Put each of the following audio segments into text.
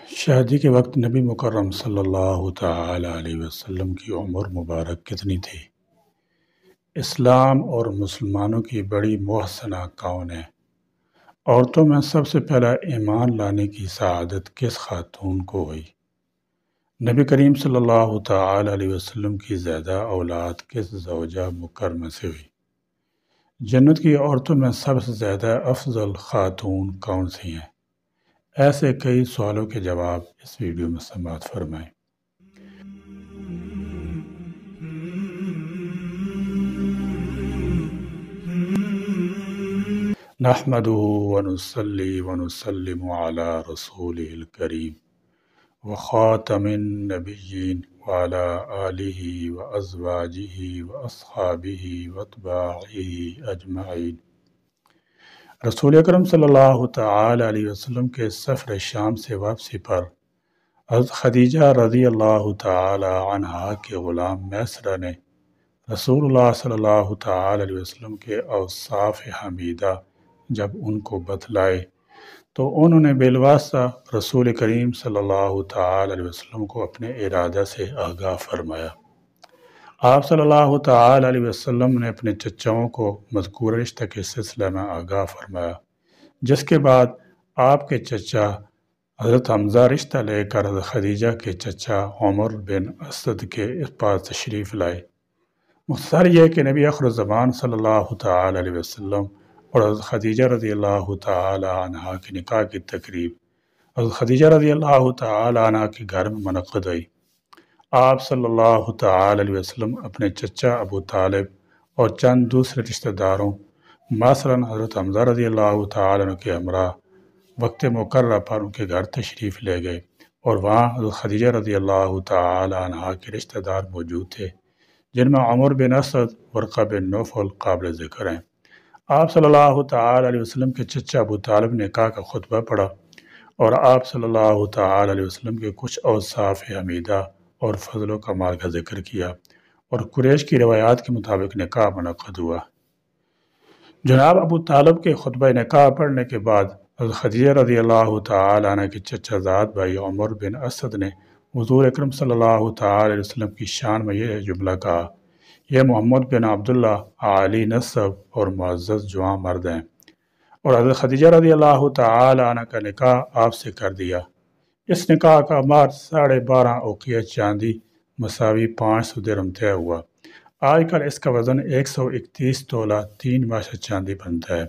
شادی کے وقت نبی مکرم صلی اللہ تعالی علیہ وسلم کی عمر مبارک کتنی تھی؟ اسلام اور مسلمانوں کی بڑی محسنہ کون ہے؟ عورتوں میں سب سے پہلا ایمان لانے کی سعادت کس خاتون کو ہوئی؟ نبی کریم صلی اللہ تعالی علیہ وسلم کی زیادہ اولاد کس زوجہ مکرمہ سے ہوئی؟ جنت کی عورتوں میں سب سے زیادہ افضل خاتون کون سی ہیں؟ ایسے کئی سوالوں کے جواب اس ویڈیو میں سماعت فرمائیں۔ نحمده ونصلي ونسلم على رسوله الكريم وخاتم النبيين وعلى آله وأزواجه وأصحابه واتباعه أجمعين۔ رسول اکرم صلی اللہ تعالی علیہ وسلم کے سفر شام سے واپسی پر حضرت خدیجہ رضی اللہ تعالی عنہا کے غلام میسرہ نے رسول اللہ صلی اللہ تعالی علیہ وسلم کے اوصاف حمیدہ جب ان کو بتلائے تو انہوں نے بالواسطہ رسول کریم صلی اللہ تعالی علیہ وسلم کو اپنے ارادہ سے آگاہ فرمایا۔ آپ صلی اللہ تعالی علیہ وسلم نے اپنے چچاؤں کو مذکور رشتہ کے سلسلے میں آگاہ فرمایا، جس کے بعد آپ کے چچا حضرت حمزہ رشتہ لے کر حضرت خدیجہ کے چچا عمر بن اسد کے پاس تشریف لائے۔ مختصر یہ کہ نبی آخر الزمان صلی اللہ تعالی علیہ وسلم اور حضرت خدیجہ رضی اللہ تعالی عنہا کی نکاح کی تقریب حضرت خدیجہ رضی اللہ تعالی عنہا کے گھر میں منعقد ہوئی۔ آپ صلی اللہ تعالی علیہ وسلم اپنے چچا ابو طالب اور چند دوسرے رشتہ داروں مثلاً حضرت حمزہ رضی اللہ تعالی عنہ کے ہمراہ وقت مقررہ پر ان کے گھر تشریف لے گئے اور وہاں حضرت خدیجہ رضی اللہ تعالی عنہا کے رشتہ دار موجود تھے، جن میں عمر بن اسد، ورقہ بن نوفل قابل ذکر ہیں۔ آپ صلی اللہ تعالی علیہ وسلم کے چچا ابو طالب نے نکاح کا خطبہ پڑھا اور آپ صلی اللہ تعالی علیہ وسلم کے کچھ اوصاف حمیدہ اور فضل و کمال کا ذکر کیا اور قریش کی روایات کے مطابق نکاح منعقد ہوا۔ جناب ابو طالب کے خطبہ نکاح پڑھنے کے بعد حضرت خدیجہ رضی اللہ تعالی عنہ کے چچا زاد بھائی عمر بن اسد نے حضور اکرم صلی اللہ تعالی علیہ وسلم کی شان میں یہ جملہ کہا: یہ محمد بن عبداللہ عالی نسب اور معزز جوان مرد ہیں، اور حضرت خدیجہ رضی اللہ تعالی عنہ کا نکاح آپ سے کر دیا۔ اس نکاح کا مہر 12.5 اوقیہ چاندی = 500 درہم طے ہوا۔ آج کل اس کا وزن 131 تولہ 3 ماشہ چاندی بنتا ہے۔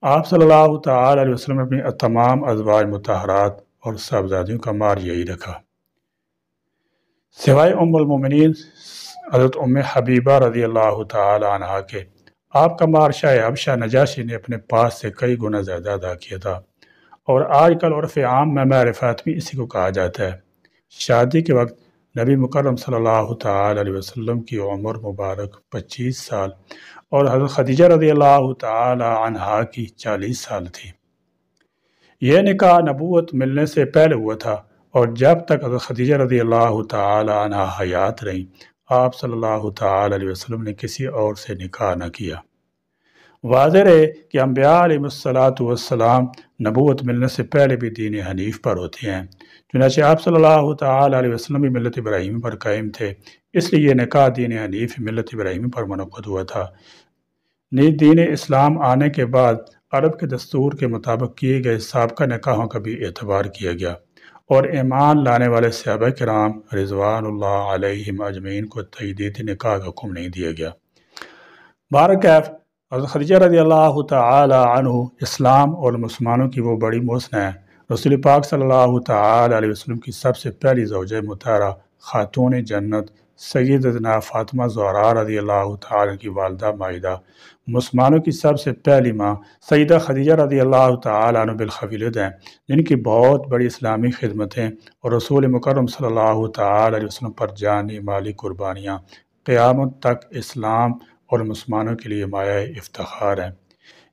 آپ صلی اللہ تعالی علیہ وسلم نے اپنی تمام ازواج مطہرات اور صاحبزادیوں کا مہر یہی رکھا، سوائے ام المومنین حضرت ام حبیبہ رضی اللہ تعالی عنہا کے۔ آپ کا مہر شاہ حبشہ نجاشی نے اپنے پاس سے کئی گنا زیادہ ادا کیا تھا، اور آج کل عرف عام میں مہر فاطمی اسی کو کہا جاتا ہے۔ شادی کے وقت نبی مکرم صلی اللہ تعالی علیہ وسلم کی عمر مبارک 25 سال اور حضرت خدیجہ رضی اللہ تعالی عنہا کی 40 سال تھی۔ یہ نکاح نبوت ملنے سے پہلے ہوا تھا، اور جب تک حضرت خدیجہ رضی اللہ تعالی عنہا حیات رہیں آپ صلی اللہ تعالی علیہ وسلم نے کسی اور سے نکاح نہ کیا۔ واضح ہے کہ انبیاء علیہ السلام نبوت ملنے سے پہلے بھی دین حنیف پر ہوتے ہیں، چنانچہ آپ صلی اللہ تعالی علیہ وسلم بھی ملت ابراہیم پر قائم تھے، اس لیے یہ نکاح دین حنیف ملت ابراہیم پر منعقد ہوا تھا۔ دین اسلام آنے کے بعد عرب کے دستور کے مطابق کیے گئے سابقہ نکاحوں کا بھی اعتبار کیا گیا، اور ایمان لانے والے صحابہ کرام رضوان اللہ علیہم اجمعین کو تجدید نکاح کا حکم نہیں دیا گیا۔ بہرکیف حضرت خدیجہ رضی اللہ تعالی عنہ اسلام اور مسلمانوں کی وہ بڑی محسنہ ہیں۔ رسول پاک صلی اللہ تعالی علیہ وسلم کی سب سے پہلی زوجہ مطہرہ خاتون جنت سیدتنا فاطمہ زہرا رضی اللہ تعالی کی والدہ مائدہ، مسلمانوں کی سب سے پہلی ماں سیدہ خدیجہ رضی اللہ تعالی عنہ بالخوالد ہیں، جن کی بہت بڑی اسلامی خدمتیں اور رسول مکرم صلی اللہ تعالی علیہ وسلم پر جانی مالی قربانیاں قیامت تک اسلام اور مسلمانوں کے لیے مایہ افتخار ہیں۔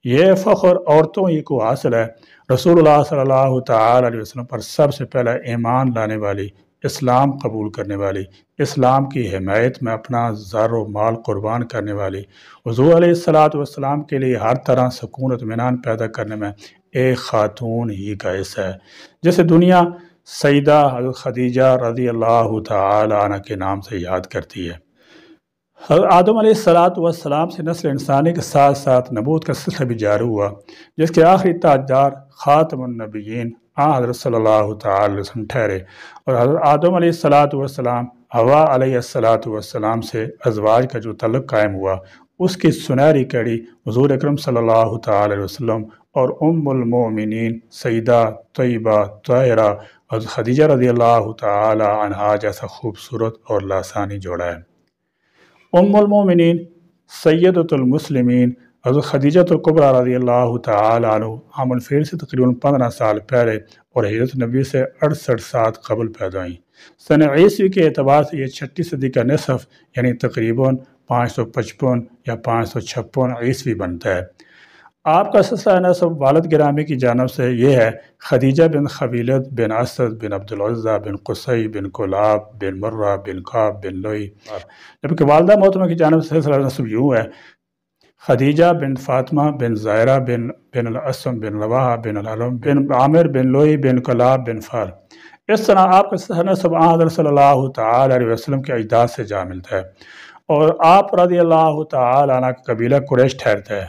یہ فخر عورتوں ہی کو حاصل ہے۔ رسول اللہ صلی اللہ تعالی علیہ وسلم پر سب سے پہلا ایمان لانے والی، اسلام قبول کرنے والی، اسلام کی حمایت میں اپنا زر و مال قربان کرنے والی، حضور علیہ السلام کے لیے ہر طرح سکون و اطمینان پیدا کرنے میں ایک خاتون ہی کا حصہ ہے، جسے دنیا سیدہ حضرت خدیجہ رضی اللہ تعالی عنہ کے نام سے یاد کرتی ہے۔ حضرت آدم علیہ السلام سے نسل انسانی کے ساتھ ساتھ نبوت کا سلسلہ بھی جاری ہوا، جس کے آخری تاجدار خاتم النبیین حضرت صلی اللہ تعالی علیہ وسلم ٹھہرے، اور حضرت آدم علیہ السلام حوا علیہ السلام سے ازواج کا جو تعلق قائم ہوا، اس کی سنہری کڑی حضور اکرم صلی اللہ تعالی علیہ وسلم اور ام المومنین سیدہ طیبہ طاہرہ حضرت خدیجہ رضی اللہ تعالی عنہا جیسا خوبصورت اور لاسانی جوڑا ہے۔ ام المومنین سیدۃ المسلمین حضرت خدیجہ الکبریٰ رضی اللہ تعالی عنہ عام الفیل سے تقریباً 15 سال پہلے اور ہجرت نبی سے 68 سال قبل پیدا ہوئیں۔ سن عیسوی کے اعتبار سے یہ 6 صدی کا نصف یعنی تقریباً 555 یا 556 عیسوی بنتا ہے۔ آپ کا سلسلہ نسب والد گرامی کی جانب سے یہ ہے: خدیجہ بن خویلد بن اسد بن عبدالعزیٰ بن قصی بن کلاب بن مرہ بن کعب بن لوئی، جبکہ والدہ محترمہ کی جانب سے سلسلہ نسب یوں ہے: خدیجہ بن فاطمہ بن زائرہ بن الاسم بن رواحہ بن العلم بن عامر بن لوئی بن کلاب بن فار۔ اس طرح آپ کا سلسلہ نسب حضرت صلی اللہ تعالی علیہ وسلم کے اجداد سے جا ملتا ہے، اور آپ رضی اللہ تعالی عنہ کا قبیلہ قریش ٹھہرتا ہے۔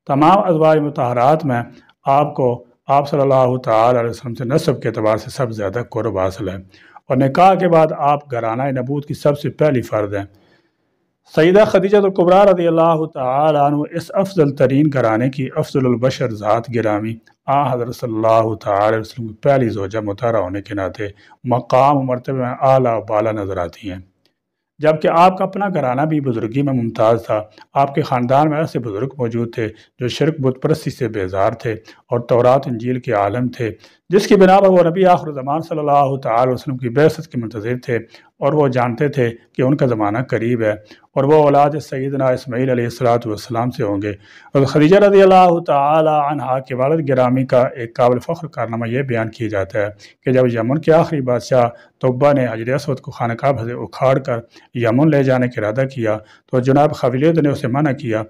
تمام ازواج مطہرات میں آپ صلی اللہ تعالی علیہ وسلم سے نسب کے اعتبار سے سب سے زیادہ قرب حاصل ہے، اور نکاح کے بعد آپ گھرانہ نبوت کی سب سے پہلی فرد ہیں۔ سیدہ خدیجہ الکبریٰ رضی اللہ تعالی عنہ اس افضل ترین گھرانے کی افضل البشر ذات گرامی حضرت صلی اللہ تعالی علیہ وسلم کی پہلی زوجہ مطہرہ ہونے کے ناطے مقام و مرتبے میں اعلیٰ و بالا نظر آتی ہیں، جبکہ آپ کا اپنا گھرانہ بھی بزرگی میں ممتاز تھا۔ آپ کے خاندان میں ایسے بزرگ موجود تھے جو شرک بت پرستی سے بیزار تھے اور تورات انجیل کے عالم تھے، جس کی بنا پر وہ نبی آخر زمان صلی اللہ تعالی وسلم کی بعثت کے منتظر تھے، اور وہ جانتے تھے کہ ان کا زمانہ قریب ہے اور وہ اولاد سیدنا اسماعیل علیہ السلام سے ہوں گے۔ اور خدیجہ رضی اللہ تعالی عنہا کے والد گرامی کا ایک قابل فخر کارنامہ یہ بیان کیا جاتا ہے کہ جب یمن کے آخری بادشاہ توبہ نے حجر اسود کو خانہ کعبہ سے اکھاڑ کر یمن لے جانے کا ارادہ کیا تو جناب خویلد نے اسے منع کیا،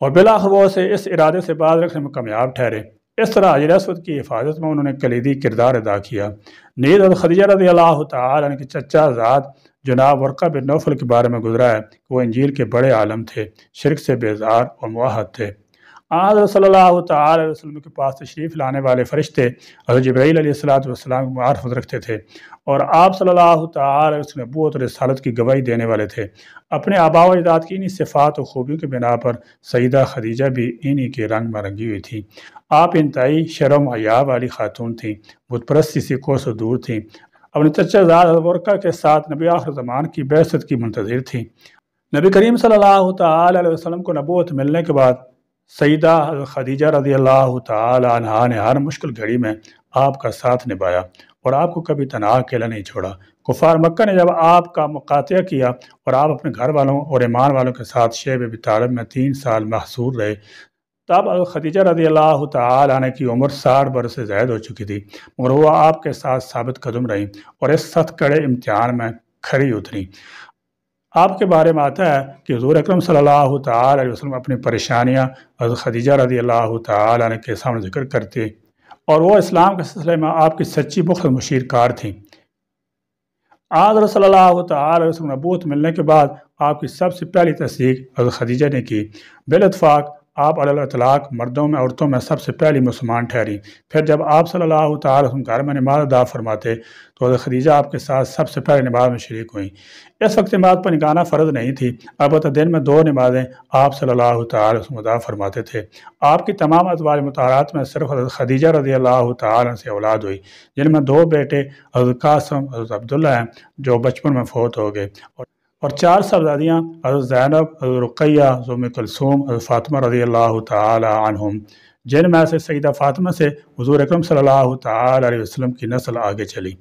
اور بالآخر وہ اسے اس ارادے سے باز رکھنے میں کامیاب ٹھہرے۔ اس طرح حجر اسود کی حفاظت میں انہوں نے کلیدی کردار ادا کیا۔ نیز حضرت خدیجہ رضی اللہ تعالی عنہ کے چچا زاد جناب ورقہ بن نوفل کے بارے میں گزرا ہے کہ وہ انجیل کے بڑے عالم تھے، شرک سے بیزار اور موحد تھے۔ حضرت صلی اللہ تعالی علیہ وسلم کے پاس تشریف لانے والے فرشتے حضرت جبرائیل علیہ السلام کی معرفت رکھتے تھے، اور آپ صلی اللہ تعالی علیہ وسلم نبوت اور رسالت کی گواہی دینے والے تھے۔ اپنے آباء و اجداد کی انہی صفات و خوبیوں کے بنا پر سیدہ خدیجہ بھی انہی کے رنگ میں رنگی ہوئی تھیں۔ آپ انتہائی شرم و حیا والی خاتون تھیں، بت پرستی سے کوسوں دور تھیں، اپنے چچا زاد حضرت ورقہ کے ساتھ نبی آخر زمان کی بعثت کی منتظر تھیں۔ نبی کریم صلی اللہ تعالی علیہ وسلم کو نبوت ملنے کے بعد سیدہ خدیجہ رضی اللہ تعالی عنہا نے ہر مشکل گھڑی میں آپ کا ساتھ نبھایا اور آپ کو کبھی تنہا اکیلا نہیں چھوڑا۔ کفار مکہ نے جب آپ کا مقاطعہ کیا اور آپ اپنے گھر والوں اور ایمان والوں کے ساتھ شیب ابی طالب میں 3 سال محصور رہے، تب خدیجہ رضی اللہ تعالی عنہ کی عمر 60 برس سے زائد ہو چکی تھی، مگر وہ آپ کے ساتھ ثابت قدم رہیں اور اس سخت کڑے امتحان میں کھری اتریں۔ آپ کے بارے میں آتا ہے کہ حضور اکرم صلی اللہ تعالی علیہ وسلم اپنی پریشانیاں حضرت خدیجہ رضی اللہ تعالی عنہ کے سامنے ذکر کرتے، اور وہ اسلام کے سلسلے میں آپ کی سچی بخت مشیر کار تھیں۔ حضرت صلی اللہ تعالی علیہ وسلم نبوت ملنے کے بعد آپ کی سب سے پہلی تصدیق حضرت خدیجہ نے کی۔ بالاتفاق آپ علی الاطلاق مردوں میں عورتوں میں سب سے پہلی مسلمان ٹھہری۔ پھر جب آپ صلی اللہ تعالی وسلم گھر میں نماز ادا فرماتے تو حضرت خدیجہ آپ کے ساتھ سب سے پہلے نماز میں شریک ہوئیں۔ اس وقت نماز پر نگانا فرض نہیں تھی، البتہ دن میں 2 نمازیں آپ صلی اللہ تعالی وسلم ادا فرماتے تھے۔ آپ کی تمام ازواج مطہرات میں صرف حضرت خدیجہ رضی اللہ تعالی عنہ سے اولاد ہوئی، جن میں 2 بیٹے حضرت قاسم حضرت عبداللہ ہیں جو بچپن میں فوت ہو گئے، اور 4 صاحبزادیاں حضرت زینب حضرت رقیہ حضرت ام کلثوم حضرت فاطمہ رضی اللہ تعالی عنہم، جن میں سے سیدہ فاطمہ سے حضور اکرم صلی اللہ تعالی علیہ وسلم کی نسل آگے چلی۔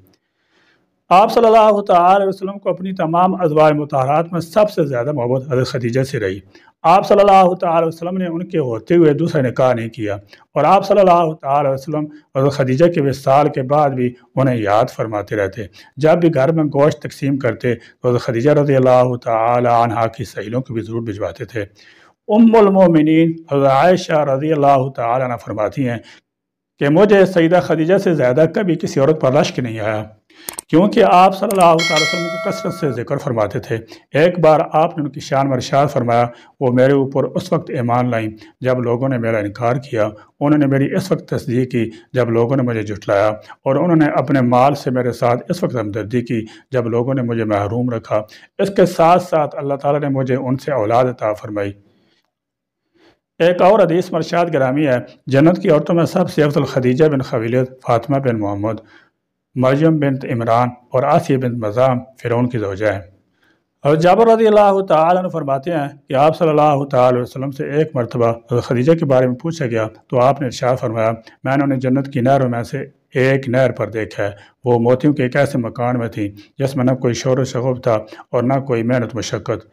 آپ صلی اللہ تعالی علیہ وسلم کو اپنی تمام ازواج مطہرات میں سب سے زیادہ محبت حضرت خدیجہ سے رہی۔ آپ صلی اللہ تعالی علیہ وسلم نے ان کے ہوتے ہوئے دوسرا نکاح نہیں کیا، اور آپ صلی اللہ تعالی علیہ وسلم حضرت خدیجہ کے وصال کے بعد بھی انہیں یاد فرماتے رہتے۔ جب بھی گھر میں گوشت تقسیم کرتے تو حضرت خدیجہ رضی اللہ تعالی عنہا کی سہیلیوں کو بھی ضرور بھجواتے تھے۔ ام المومنین حضرت عائشہ رضی اللہ تعالی عنہ فرماتی ہیں کہ مجھے سیدہ خدیجہ سے زیادہ کبھی کسی عورت پر رشک نہیں آیا، کیونکہ آپ صلی اللہ علیہ وسلم کو کثرت سے ذکر فرماتے تھے۔ ایک بار آپ نے ان کی شان میں ارشاد فرمایا، وہ میرے اوپر اس وقت ایمان لائیں جب لوگوں نے میرا انکار کیا، انہوں نے میری اس وقت تصدیق کی جب لوگوں نے مجھے جھٹلایا، اور انہوں نے اپنے مال سے میرے ساتھ اس وقت ہمدردی کی جب لوگوں نے مجھے محروم رکھا۔ اس کے ساتھ ساتھ اللہ تعالیٰ نے مجھے ان سے اولاد عطا فرمائی۔ ایک اور حدیث میں ارشاد گرامی ہے، جنت کی عورتوں میں سب سے افضل خدیجہ بن خویلد، فاطمہ بن محمد، مریم بنت عمران اور آسیہ بنت مزاحم فرعون کی زوجہ ہیں۔ اور جابر رضی اللہ تعالیٰ عنہ فرماتے ہیں کہ آپ صلی اللہ تعالیٰ وسلم سے ایک مرتبہ حضرت خدیجہ کے بارے میں پوچھا گیا تو آپ نے ارشاد فرمایا، میں نے انہیں جنت کی نہروں میں سے ایک نہر پر دیکھا ہے، وہ موتیوں کے ایک ایسے مکان میں تھی جس میں نہ کوئی شور و شغب تھا اور نہ کوئی محنت مشقت۔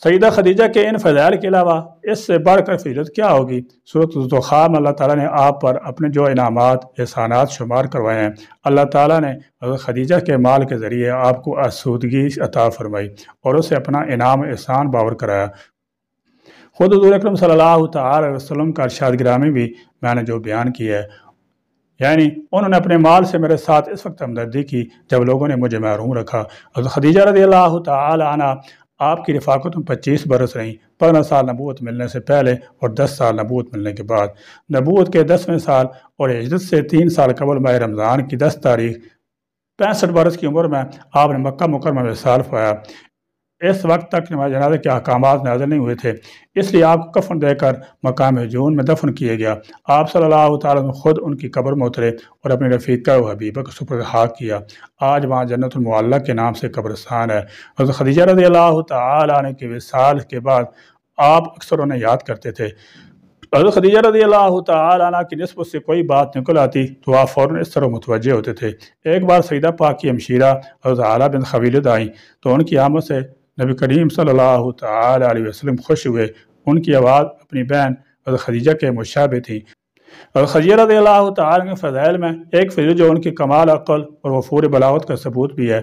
سیدہ خدیجہ کے ان فضائل کے علاوہ اس سے بڑھ کر فضیلت کیا ہوگی؟ سورۃ الزخرف میں اللہ تعالیٰ نے آپ پر اپنے جو انعامات احسانات شمار کروائے ہیں، اللہ تعالیٰ نے حضرت خدیجہ کے مال کے ذریعے آپ کو آسودگی عطا فرمائی اور اسے اپنا انعام احسان باور کرایا۔ خود حضور اکرم صلی اللہ تعالی وسلم کا ارشاد گرامی بھی میں نے جو بیان کیا ہے، یعنی انہوں نے اپنے مال سے میرے ساتھ اس وقت ہمدردی کی جب لوگوں نے مجھے محروم رکھا۔ حضرت خدیجہ رضی اللہ تعالی عنہ آپ کی رفاقت میں 25 برس رہیں، 15 سال نبوت ملنے سے پہلے اور 10 سال نبوت ملنے کے بعد۔ نبوت کے 10ویں سال اور ہجرت سے 3 سال قبل ماہ رمضان کی 10 تاریخ 65 برس کی عمر میں آپ نے مکہ مکرمہ میں وصال پایا۔ اس وقت تک نماز جنازہ کے احکامات نازل نہیں ہوئے تھے، اس لیے آپ کو کفن دے کر مقام ہجون میں دفن کیا گیا۔ آپ صلی اللہ تعالیٰ نے خود ان کی قبر میں اترے اور اپنی رفیقہ و حبیبہ کو سپرد خاک کیا۔ آج وہاں جنت المعلیٰ کے نام سے قبرستان ہے۔ حضرت خدیجہ رضی اللہ تعالیٰ عنہ کے وصال کے بعد آپ اکثر انہیں یاد کرتے تھے۔ حضرت خدیجہ رضی اللہ تعالیٰ عنہ کی نسبت سے کوئی بات نکل آتی تو آپ فوراً اس طرح متوجہ ہوتے تھے۔ ایک بار سیدہ پاک کی ہمشیرہ حضرت عائلہ بنت خویلد آئیں تو ان کی آمد سے نبی کریم صلی اللہ تعالیٰ علیہ وسلم خوش ہوئے۔ ان کی آواز اپنی بہن حضرت خدیجہ کے مشابہ تھی۔ حضرت خدیجہ رضی اللہ تعالیٰ کے فضائل میں ایک فضیلت جو ان کی کمال عقل اور وفور بلاغت کا ثبوت بھی ہے،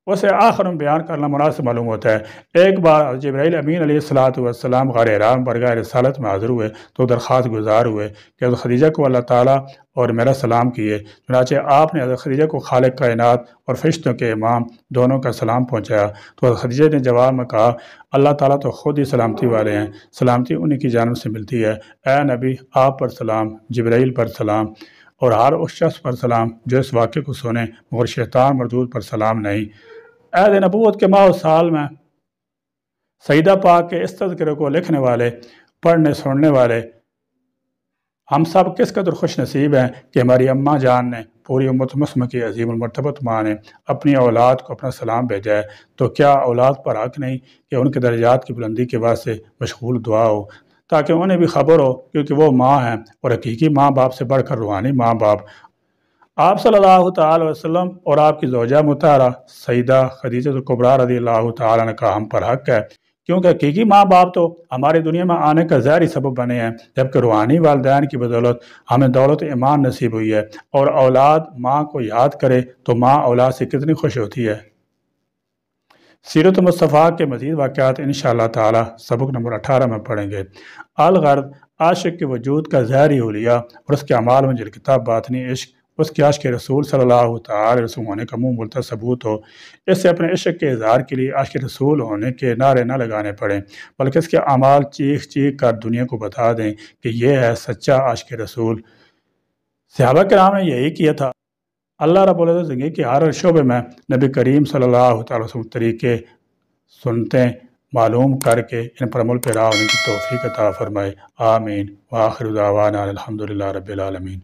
اسے آخر میں بیان کرنا مناسب معلوم ہوتا ہے۔ ایک بار جبرائیل امین علیہ السلام غار حرا میں برگاہ رسالت میں حاضر ہوئے تو درخواست گزار ہوئے کہ حضرت خدیجہ کو اللہ تعالیٰ اور میرا سلام کیے۔ چنانچہ آپ نے حضرت خدیجہ کو خالق کائنات اور فرشتوں کے امام دونوں کا سلام پہنچایا تو حضرت خدیجہ نے جواب میں کہا، اللہ تعالیٰ تو خود ہی سلامتی والے ہیں، سلامتی انہی کی جانب سے ملتی ہے۔ اے نبی، آپ پر سلام، جبرائیل پر سلام اور ہر اس شخص پر سلام جو اس واقعے کو سنے، مگر شیطان مردود پر سلام نہیں۔ عہد نبوت کے ماہ و سال میں سیدہ پاک کے اس تذکرے کو لکھنے والے، پڑھنے سننے والے ہم سب کس قدر خوش نصیب ہیں کہ ہماری اماں جان نے، پوری امت مسلمہ کی عظیم المرتبت ماں نے اپنی اولاد کو اپنا سلام بھیجا ہے، تو کیا اولاد پر حق نہیں کہ ان کے درجات کی بلندی کے واسطے مشغول دعا ہو، تاکہ انہیں بھی خبر ہو، کیونکہ وہ ماں ہیں اور حقیقی ماں باپ سے بڑھ کر روحانی ماں باپ آپ صلی اللہ تعالی وسلم اور آپ کی زوجہ مطہرہ سیدہ خدیجہ کبریٰ رضی اللہ تعالیٰ عنہ کا ہم پر حق ہے، کیونکہ حقیقی ماں باپ تو ہماری دنیا میں آنے کا ظاہری سبب بنے ہیں، جبکہ روحانی والدین کی بدولت ہمیں دولت ایمان نصیب ہوئی ہے۔ اور اولاد ماں کو یاد کرے تو ماں اولاد سے کتنی خوش ہوتی ہے۔ سیرت مصطفیٰ کے مزید واقعات انشاءاللہ تعالی سبق نمبر 18 میں پڑھیں گے۔ الغرض عاشق کے وجود کا ظاہری حلیہ اور اس کے اعمال میں جل کتاب باطنی عشق، اس کے عاشق رسول صلی اللہ تعالی وسلم ہونے کا منہ بولتا ثبوت ہو۔ اس سے اپنے عشق کے اظہار کے لیے عاشق رسول ہونے کے نعرے نہ لگانے پڑیں، بلکہ اس کے اعمال چیخ چیخ کر دنیا کو بتا دیں کہ یہ ہے سچا عاشق رسول۔ صحابہ کرام نے یہی کیا تھا۔ اللہ رب العزت زندگی کے ہر شعبے میں نبی کریم صلی اللہ تعالی وسلم طریقے سنتے معلوم کر کے ان پر عمل پیرا ہونے کی توفیق عطا فرمائے۔ آمین۔ وآخر دعوانا الحمدللہ رب العالمین۔